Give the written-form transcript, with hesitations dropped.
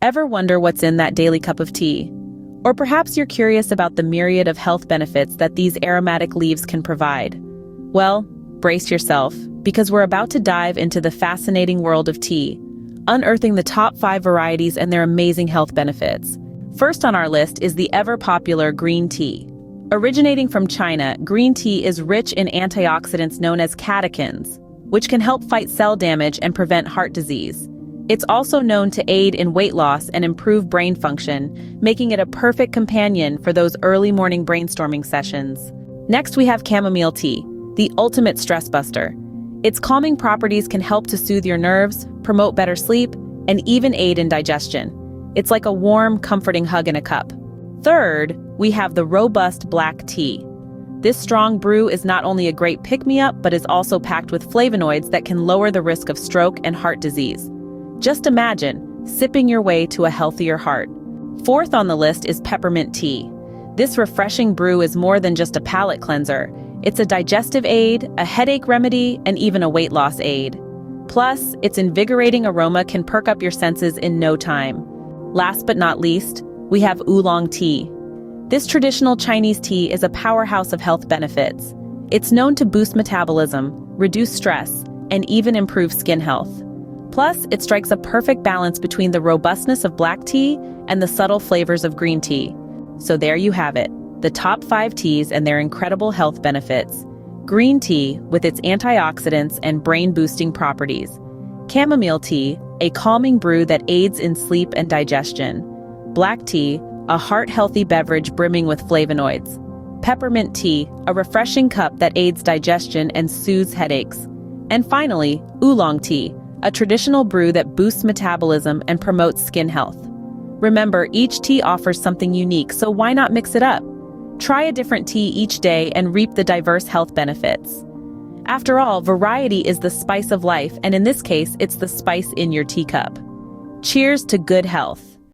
Ever wonder what's in that daily cup of tea? Or perhaps you're curious about the myriad of health benefits that these aromatic leaves can provide. Well, brace yourself, because we're about to dive into the fascinating world of tea, unearthing the top 5 varieties and their amazing health benefits. First on our list is the ever-popular green tea. Originating from China, green tea is rich in antioxidants known as catechins, which can help fight cell damage and prevent heart disease. It's also known to aid in weight loss and improve brain function, making it a perfect companion for those early morning brainstorming sessions. Next, we have chamomile tea, the ultimate stress buster. Its calming properties can help to soothe your nerves, promote better sleep, and even aid in digestion. It's like a warm, comforting hug in a cup. Third, we have the robust black tea. This strong brew is not only a great pick-me-up, but is also packed with flavonoids that can lower the risk of stroke and heart disease. Just imagine sipping your way to a healthier heart. Fourth on the list is peppermint tea. This refreshing brew is more than just a palate cleanser. It's a digestive aid, a headache remedy, and even a weight loss aid. Plus, its invigorating aroma can perk up your senses in no time. Last but not least, we have oolong tea. This traditional Chinese tea is a powerhouse of health benefits. It's known to boost metabolism, reduce stress, and even improve skin health. Plus, it strikes a perfect balance between the robustness of black tea and the subtle flavors of green tea. So there you have it, the top 5 teas and their incredible health benefits. Green tea, with its antioxidants and brain-boosting properties. Chamomile tea, a calming brew that aids in sleep and digestion. Black tea, a heart-healthy beverage brimming with flavonoids. Peppermint tea, a refreshing cup that aids digestion and soothes headaches. And finally, oolong tea, a traditional brew that boosts metabolism and promotes skin health. Remember, each tea offers something unique, so why not mix it up? Try a different tea each day and reap the diverse health benefits. After all, variety is the spice of life, and in this case, it's the spice in your teacup. Cheers to good health.